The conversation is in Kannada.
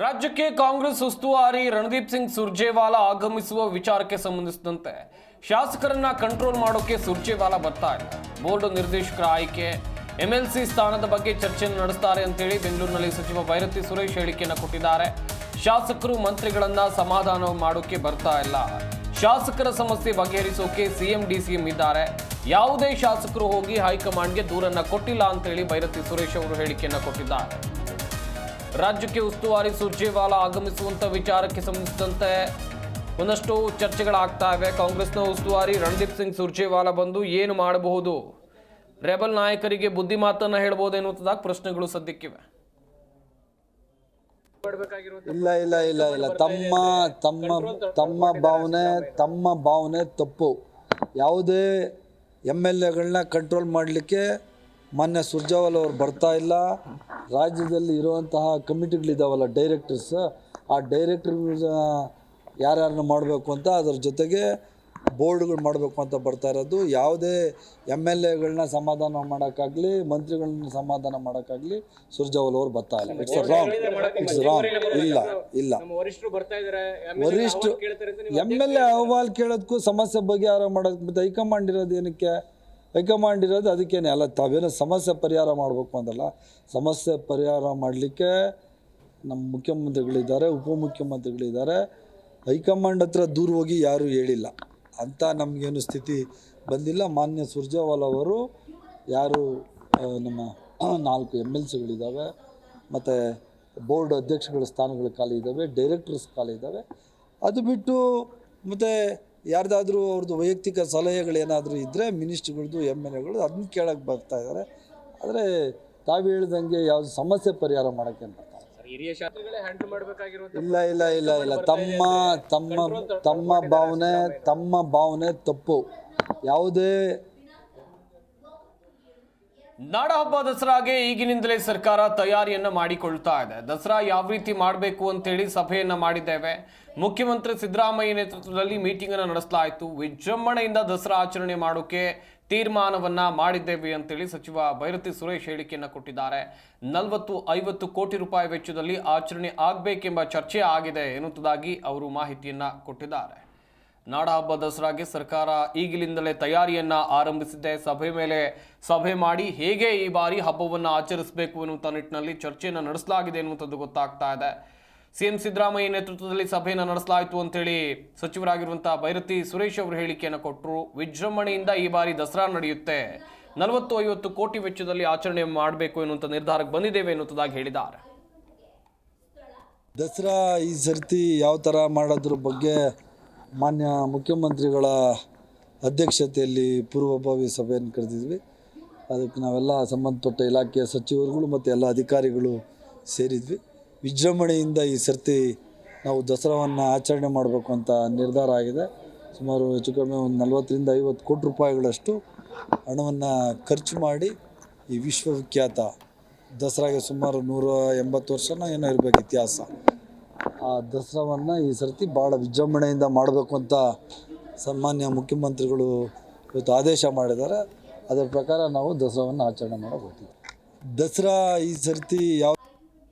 ರಾಜ್ಯಕ್ಕೆ ಕಾಂಗ್ರೆಸ್ ಉಸ್ತುವಾರಿ ರಣದೀಪ್ ಸಿಂಗ್ ಸುರ್ಜೇವಾಲಾ ಆಗಮಿಸುವ ವಿಚಾರಕ್ಕೆ ಸಂಬಂಧಿಸಿದಂತೆ ಶಾಸಕರನ್ನ ಕಂಟ್ರೋಲ್ ಮಾಡೋಕೆ ಸುರ್ಜೇವಾಲಾ ಬರ್ತಾ ಇಲ್ಲ. ಬೋರ್ಡ್ ನಿರ್ದೇಶಕರ ಆಯ್ಕೆ ಎಂಎಲ್ಸಿ ಸ್ಥಾನದ ಬಗ್ಗೆ ಚರ್ಚೆಯನ್ನು ನಡೆಸ್ತಾರೆ ಅಂತೇಳಿ ಬೆಂಗಳೂರಿನಲ್ಲಿ ಸಚಿವ ಭೈರತಿ ಸುರೇಶ್ ಹೇಳಿಕೆಯನ್ನು ಕೊಟ್ಟಿದ್ದಾರೆ. ಶಾಸಕರು ಮಂತ್ರಿಗಳನ್ನ ಸಮಾಧಾನ ಮಾಡೋಕೆ ಬರ್ತಾ ಇಲ್ಲ. ಶಾಸಕರ ಸಮಸ್ಯೆ ಬಗೆಹರಿಸೋಕೆ ಸಿಎಂ ಡಿಸಿಎಂ ಇದ್ದಾರೆ. ಯಾವುದೇ ಶಾಸಕರು ಹೋಗಿ ಹೈಕಮಾಂಡ್ಗೆ ದೂರನ್ನ ಕೊಟ್ಟಿಲ್ಲ ಅಂತೇಳಿ ಭೈರತಿ ಸುರೇಶ್ ಅವರು ಹೇಳಿಕೆಯನ್ನು ಕೊಟ್ಟಿದ್ದಾರೆ. ರಾಜ್ಯಕ್ಕೆ ಉಸ್ತುವಾರಿ ಸುರ್ಜೇವಾಲಾ ಆಗಮಿಸುವಂತ ವಿಚಾರಕ್ಕೆ ಸಂಬಂಧಿಸಿದಂತೆ ಒಂದಷ್ಟು ಚರ್ಚೆಗಳಾಗ್ತಾ ಇವೆ. ಕಾಂಗ್ರೆಸ್ನ ಉಸ್ತುವಾರಿ ರಣದೀಪ್ ಸಿಂಗ್ ಸುರ್ಜೇವಾಲಾ ಬಂದು ಏನು ಮಾಡಬಹುದು, ರೆಬಲ್ ನಾಯಕರಿಗೆ ಬುದ್ಧಿ ಮಾತನ್ನ ಹೇಳ್ಬೋದು ಎನ್ನುವುದಾಗಿ ಪ್ರಶ್ನೆಗಳು ಸದ್ಯಕ್ಕಿವೆ. ಇಲ್ಲ ಇಲ್ಲ ಇಲ್ಲ ಇಲ್ಲ ತಮ್ಮ ತಮ್ಮ ತಮ್ಮ ಭಾವನೆ ತಪ್ಪು. ಯಾವುದೇ MLAಗಳನ್ನ ಕಂಟ್ರೋಲ್ ಮಾಡಲಿಕ್ಕೆ ಮಾನ್ಯ ಸುರ್ಜೇವಾಲಾ ಅವರು ಬರ್ತಾ ಇಲ್ಲ. ರಾಜ್ಯದಲ್ಲಿ ಇರುವಂತಹ ಕಮಿಟಿಗಳಿದ್ದಾವಲ್ಲ, ಡೈರೆಕ್ಟರ್ಸ್, ಆ ಡೈರೆಕ್ಟರ್ ಯಾರ್ಯಾರನ್ನ ಮಾಡಬೇಕು ಅಂತ, ಅದರ ಜೊತೆಗೆ ಬೋರ್ಡ್ಗಳು ಮಾಡಬೇಕು ಅಂತ ಬರ್ತಾ ಇರೋದು. ಯಾವುದೇ MLAಗಳನ್ನ ಸಮಾಧಾನ ಮಾಡೋಕ್ಕಾಗಲಿ ಮಂತ್ರಿಗಳನ್ನ ಸಮಾಧಾನ ಮಾಡೋಕ್ಕಾಗಲಿ ಸುರ್ಜೇವಾಲಾ ಅವರು ಬರ್ತಾ ಇಲ್ಲ. It's wrong. ಇಲ್ಲ ಇಲ್ಲ ವರಿಷ್ಠ MLA ಅಹವಾಲು ಕೇಳೋದಕ್ಕೂ ಸಮಸ್ಯೆ ಬಗೆಹರ ಮಾಡೋದು ಮತ್ತು ಹೈಕಮಾಂಡ್ ಇರೋದು ಏನಕ್ಕೆ? ಹೈಕಮಾಂಡ್ ಇರೋದು ಅದಕ್ಕೇನೆ ಅಲ್ಲ. ತಾವೇನೋ ಸಮಸ್ಯೆ ಪರಿಹಾರ ಮಾಡಬೇಕು ಅಂತಲ್ಲ, ಸಮಸ್ಯೆ ಪರಿಹಾರ ಮಾಡಲಿಕ್ಕೆ ನಮ್ಮ ಮುಖ್ಯಮಂತ್ರಿಗಳಿದ್ದಾರೆ, ಉಪಮುಖ್ಯಮಂತ್ರಿಗಳಿದ್ದಾರೆ. ಹೈಕಮಾಂಡ್ ಹತ್ರ ದೂರ ಹೋಗಿ ಯಾರೂ ಹೇಳಿಲ್ಲ ಅಂತ ನಮಗೇನು ಸ್ಥಿತಿ ಬಂದಿಲ್ಲ. ಮಾನ್ಯ ಸುರ್ಜೇವಾಲಾ ಅವರು ಯಾರು ನಮ್ಮ 4 MLCಗಳಿದ್ದಾವೆ, ಮತ್ತು ಬೋರ್ಡ್ ಅಧ್ಯಕ್ಷಗಳ ಸ್ಥಾನಗಳು ಖಾಲಿ ಇದ್ದಾವೆ, ಡೈರೆಕ್ಟರ್ಸ್ ಖಾಲಿ ಇದ್ದಾವೆ. ಅದು ಬಿಟ್ಟು ಮತ್ತು ಯಾರ್ದಾದ್ರೂ ಅವ್ರದ್ದು ವೈಯಕ್ತಿಕ ಸಲಹೆಗಳೇನಾದರೂ ಇದ್ದರೆ ಮಿನಿಸ್ಟ್ರಿಗಳದ್ದು MLAಗಳು ಅದನ್ನ ಕೇಳಕ್ಕೆ ಬರ್ತಾ ಇದ್ದಾರೆ. ಆದರೆ ತಾವು ಹೇಳ್ದಂಗೆ ಯಾವುದು ಸಮಸ್ಯೆ ಪರಿಹಾರ ಮಾಡೋಕ್ಕೆ ಅಂತ ಇಲ್ಲ ಇಲ್ಲ ಇಲ್ಲ ಇಲ್ಲ ತಮ್ಮ ಭಾವನೆ ತಪ್ಪು. ಯಾವುದೇ ನಾಡಹಬ್ಬ ದಸರಾಗೆ ಈಗಿನಿಂದಲೇ ಸರ್ಕಾರ ತಯಾರಿಯನ್ನ ಮಾಡಿಕೊಳ್ತಾ ಇದೆ. ದಸರಾ ಯಾವ ರೀತಿ ಮಾಡಬೇಕು ಅಂತೇಳಿ ಸಭೆಯನ್ನ ಮಾಡಿದ್ದೇವೆ. ಮುಖ್ಯಮಂತ್ರಿ ಸಿದ್ದರಾಮಯ್ಯ ನೇತೃತ್ವದಲ್ಲಿ ಮೀಟಿಂಗ್ ಅನ್ನು ನಡೆಸಲಾಯಿತು. ವಿಜೃಂಭಣೆಯಿಂದ ದಸರಾ ಆಚರಣೆ ಮಾಡೋಕೆ ತೀರ್ಮಾನವನ್ನ ಮಾಡಿದ್ದೇವೆ ಅಂತೇಳಿ ಸಚಿವ ಭೈರತಿ ಸುರೇಶ್ ಹೇಳಿಕೆಯನ್ನು ಕೊಟ್ಟಿದ್ದಾರೆ. 40-50 ಕೋಟಿ ರೂಪಾಯಿ ವೆಚ್ಚದಲ್ಲಿ ಆಚರಣೆ ಆಗಬೇಕೆಂಬ ಚರ್ಚೆ ಆಗಿದೆ ಎನ್ನುವುದಾಗಿ ಅವರು ಮಾಹಿತಿಯನ್ನ ಕೊಟ್ಟಿದ್ದಾರೆ. ನಾಡಹಬ್ಬ ದಸರಾಗೆ ಸರ್ಕಾರ ಈಗಿನಿಂದಲೇ ತಯಾರಿಯನ್ನ ಆರಂಭಿಸಿದೆ. ಸಭೆ ಮಾಡಿ ಹೇಗೆ ಈ ಬಾರಿ ಹಬ್ಬವನ್ನು ಆಚರಿಸಬೇಕು ಎನ್ನುವಂಥ ನಿಟ್ಟಿನಲ್ಲಿ ಚರ್ಚೆಯನ್ನು ನಡೆಸಲಾಗಿದೆ ಎನ್ನುವಂಥದ್ದು ಗೊತ್ತಾಗ್ತಾ ಇದೆ. ಸಿಎಂ ಸಿದ್ದರಾಮಯ್ಯ ನೇತೃತ್ವದಲ್ಲಿ ಸಭೆಯನ್ನು ನಡೆಸಲಾಯಿತು ಅಂತೇಳಿ ಸಚಿವರಾಗಿರುವಂತಹ ಭೈರತಿ ಸುರೇಶ್ ಅವರು ಹೇಳಿಕೆಯನ್ನು ಕೊಟ್ಟರು. ವಿಜೃಂಭಣೆಯಿಂದ ಈ ಬಾರಿ ದಸರಾ ನಡೆಯುತ್ತೆ, 40-50 ಕೋಟಿ ವೆಚ್ಚದಲ್ಲಿ ಆಚರಣೆ ಮಾಡಬೇಕು ಎನ್ನುವಂಥ ನಿರ್ಧಾರಕ್ಕೆ ಬಂದಿದ್ದೇವೆ ಎನ್ನುವುದಾಗಿ ಹೇಳಿದ್ದಾರೆ. ದಸರಾ ಈ ಸರ್ತಿ ಯಾವ ಥರ ಮಾಡೋದ್ರ ಬಗ್ಗೆ ಮಾನ್ಯ ಮುಖ್ಯಮಂತ್ರಿಗಳ ಅಧ್ಯಕ್ಷತೆಯಲ್ಲಿ ಪೂರ್ವಭಾವಿ ಸಭೆಯನ್ನು ಕರೆದಿದ್ವಿ. ಅದಕ್ಕೆ ನಾವೆಲ್ಲ ಸಂಬಂಧಪಟ್ಟ ಇಲಾಖೆಯ ಸಚಿವರುಗಳು ಮತ್ತು ಎಲ್ಲ ಅಧಿಕಾರಿಗಳು ಸೇರಿದ್ವಿ. ವಿಜೃಂಭಣೆಯಿಂದ ಈ ಸರ್ತಿ ನಾವು ದಸರಾವನ್ನು ಆಚರಣೆ ಮಾಡಬೇಕು ಅಂತ ನಿರ್ಧಾರ ಆಗಿದೆ. ಸುಮಾರು ಹೆಚ್ಚು ಕಡಿಮೆ ಒಂದು 40-50 ಕೋಟಿ ರೂಪಾಯಿಗಳಷ್ಟು ಹಣವನ್ನು ಖರ್ಚು ಮಾಡಿ ಈ ವಿಶ್ವವಿಖ್ಯಾತ ದಸರಾಗೆ ಸುಮಾರು 180 ವರ್ಷನೋ ಏನೋ ಇರಬೇಕು ಇತಿಹಾಸ, ಆ ದಸರಾವನ್ನು ಈ ಸರ್ತಿ ಭಾಳ ವಿಜೃಂಭಣೆಯಿಂದ ಮಾಡಬೇಕು ಅಂತ ಸನ್ಮಾನ್ಯ ಮುಖ್ಯಮಂತ್ರಿಗಳು ಇವತ್ತು ಆದೇಶ ಮಾಡಿದ್ದಾರೆ. ಅದರ ಪ್ರಕಾರ ನಾವು ದಸರಾವನ್ನು ಆಚರಣೆ ಮಾಡೋಕೆ ಹೋಗ್ತೀವಿ. ದಸರಾ ಈ ಸರ್ತಿ ಯಾವ